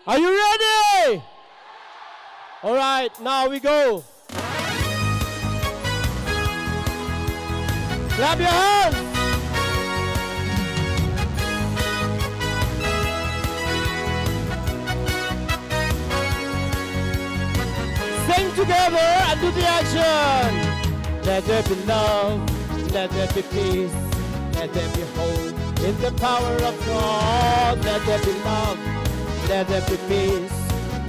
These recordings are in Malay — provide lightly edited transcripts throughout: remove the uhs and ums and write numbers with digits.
Are you ready? All right, now we go. Clap your hands. Sing together and do the action. Let there be love, let there be peace, let there be hope in the power of God. Let there be love, let there be peace,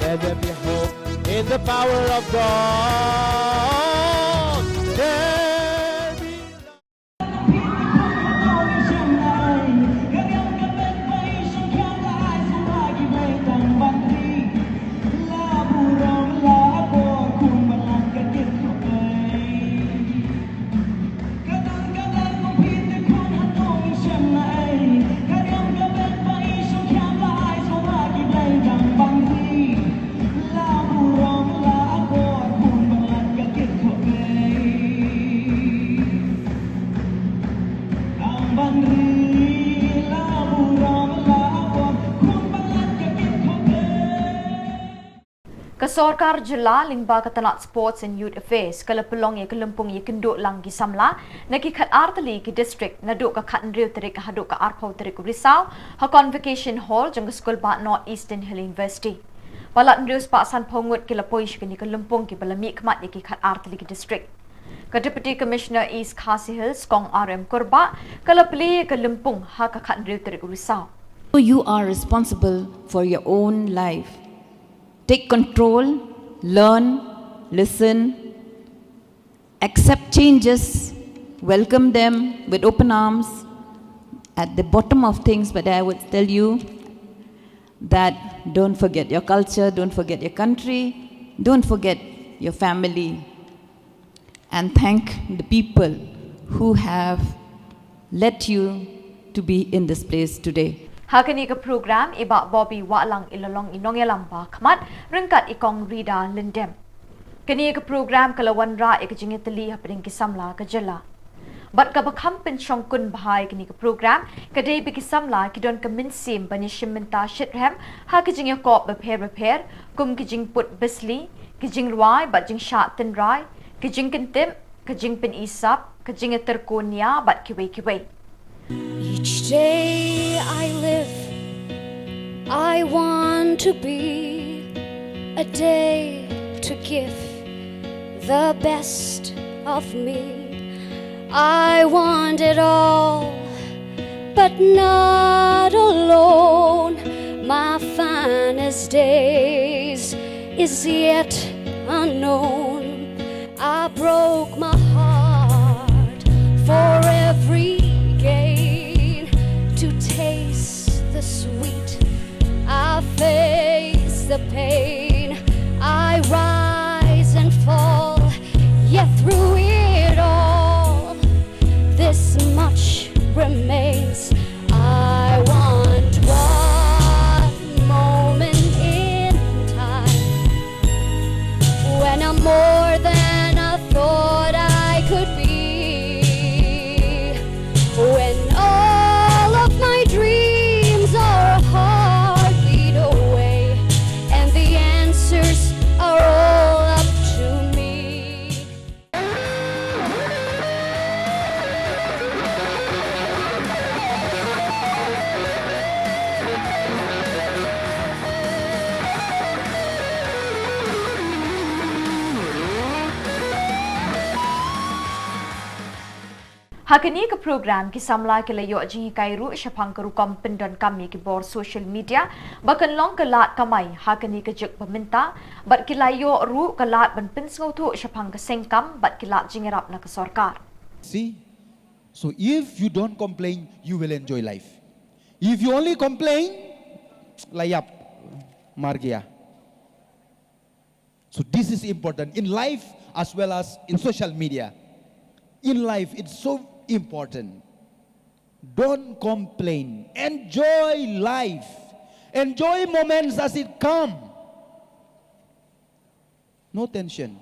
let there be hope in the power of God. There be Kesorkar Jela Lingba ke Tnat Sports and Youth Affairs kala Pynlong ye ke Lympung ye kenduk lang ki Samla naki khat artali ki district naduk ka khat nriu terik haduk ka arpau terik Risau ha convocation hall jang school ba North Eastern Hill University balat nriu spa san pongut ki lapoish ki ni ke Lympung ki balami khmat ye ki khat artali ki district ka Deputy Commissioner East Khasi Hills Kong RM Korba kala pli ke Lympung ha ka khat nriu terik Risau. You are responsible for your own life. Take control, learn, listen, accept changes, welcome them with open arms. At the bottom of things, but I would tell you that don't forget your culture, don't forget your country, don't forget your family. And thank the people who have led you to be in this place today. Hakani ke program iba Bobby Walang ilalong inong yalamba khamat rengkat ikong Rida Lindem. Kani ke program kalawan ra ik jingeteli hapring ki Samla ke Jela. Bat ka bakham pen shongkun bahai kani ke program kadai bi ki Samla ki don ke minsim bani shimenta shitrem ha ke jing yakop beper kum ki jing put bisli ki jing ruai bat jing shat tin rai ki jing kentim ki jing pen isap ki jing terkonia bat kiwei. Each day I live, I want to be a day to give the best of me. I want it all, but not alone. My finest days is yet unknown. I broke my heart for every gain to taste the sweet. I face the pain. I rise and fall, yet through it all, this much remains. I want one moment in time when I'm more than I thought I could be. When all of my dreams are a heartbeat away, and the answers are all up to me. Hakani ke program ki Samla ke layo jingi kairu syapang ke rukam pendon kami ki bor social media bakan long ke lat kamai hakani ke juk peminta bat ki layo ru ke lat ban pensngau tu syapang ke sengkam bat ki lat jingerap na ke sorkar. See? So if you don't complain, you will enjoy life. If you only complain, layap, margia. So this is important in life as well as in social media. In life, it's so important. Don't complain. Enjoy life. Enjoy moments as it come. No tension.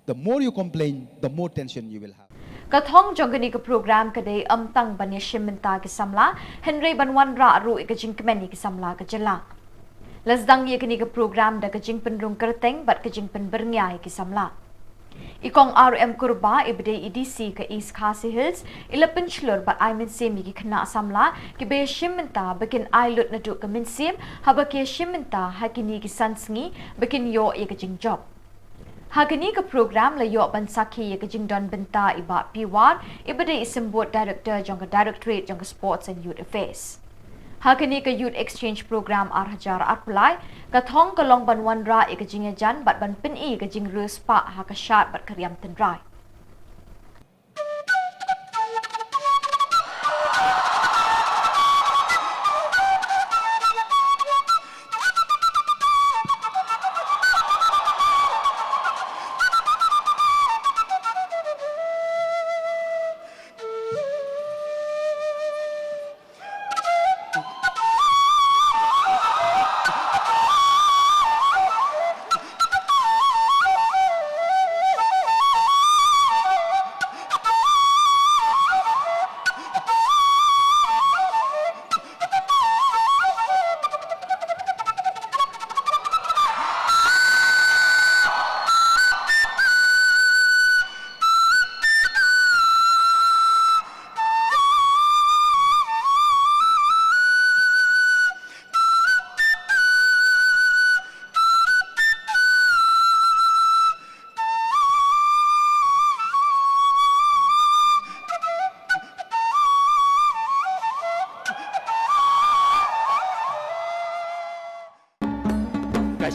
The more you complain, the more tension you will have. Kathong jongani ke program kadai amtang banya shimenta ke Samla Henry banwan ra ru ke jingkmeni ke Samla ke Jela. Lasdang ye kini ke program da kejing penrung kerteng bat kejing penberngai ki Samla. Ikong RM Kurba ibde EDC ke East Khasi Hills ila pencelur bat ai min sem ki kena Samla ki be shimenta bekin ai lut na duk ke min sem haba ke shimenta hakini ki sansngi bekin yo ye kejing job. Hagani ke program la yo ban sakhi ye kejing don benta iba piwar ibde isembut director jong directorate jong sports and youth affairs. Hagani ke youth exchange program arhajar arpulai kathong kalong ban wanra e kejing jan bat ban pin e kejing rus pa ha ka shat bat kariam tendrai.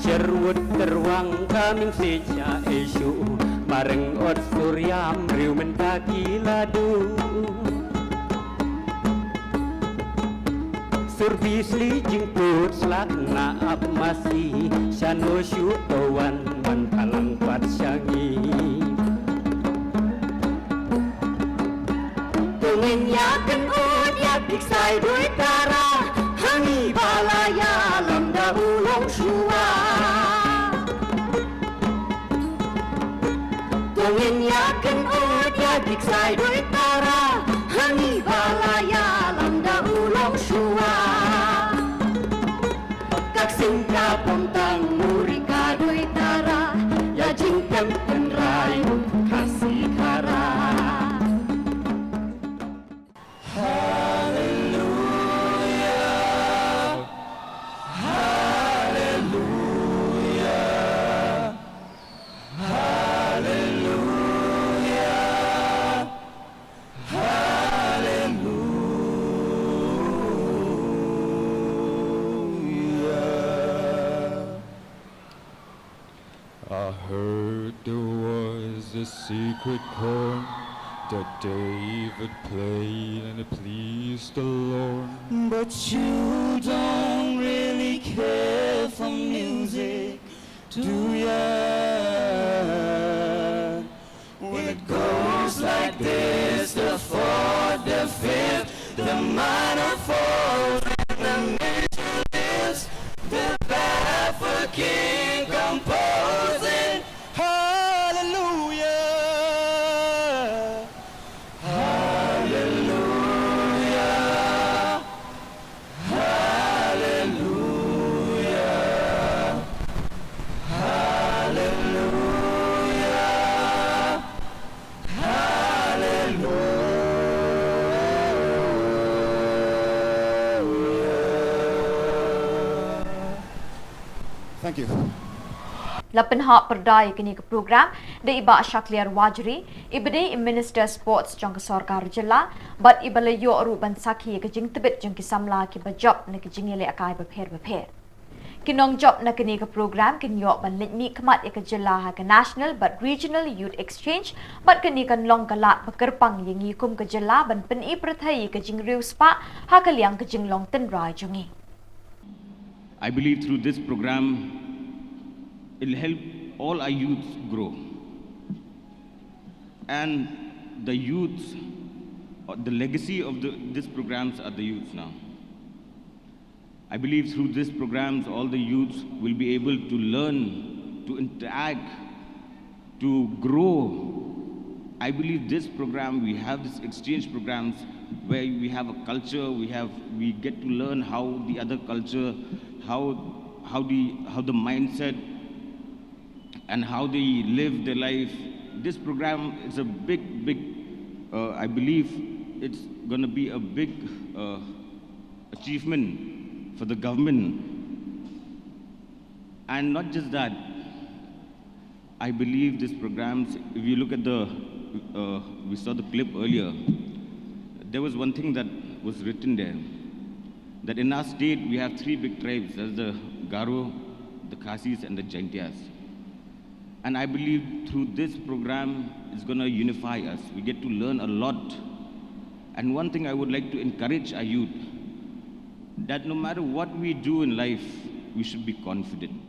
Sherwood teruang kaming seja isu mareng ot suryam riu mentaki ladu surbisli jingkut selak naap masih shano syutawan mantalang pat syangi tungenya kenut ya diksai duit tara hangi balaya lamda ulong syua tungin yakin udah diksai duit tara hangi balaya lamda ulong syua kak singka pontang murika duit tara ya jingkem penrai kasih kara. Secret chord that David played and it pleased the Lord. But you don't really care for music, do ya? When it goes like this, the fourth, the fifth, the minor fourth, and the major lifts, the baffled king composing. Thank you. Lapan hak perdai kini ke program de iba Shakliar Wajri ibde Minister Sports jong ke Sarkar Jilla bat ibale yo ru ban sakhi ke jing tebet jong ki Samla ki bajop ne ke jing ele akai bapher kinong job na kini ke program kin yo ban litmi khamat ke Jilla ha ke national but regional youth exchange bat kini kan long kalat bakerpang yengi kum ke Jilla ban pen I prathai ke jing riu spa ha ke liang ke jing long ten rai jongi. I believe through this program, it will help all our youths grow. And the youths, the legacy of these programs are the youths now. I believe through these programs, all the youths will be able to learn, to interact, to grow. I believe this program, we have this exchange programs where we have a culture, we get to learn how the other culture, how the mindset and how they live their life. This program is a big, I believe it's going to be a big achievement for the government. And not just that, I believe these programs, if you look at we saw the clip earlier, there was one thing that was written there, that in our state we have 3 big tribes, that's the Garo, the Khasis and the Jaintias. And I believe through this program, it's going to unify us. We get to learn a lot. And one thing I would like to encourage our youth, that no matter what we do in life, we should be confident.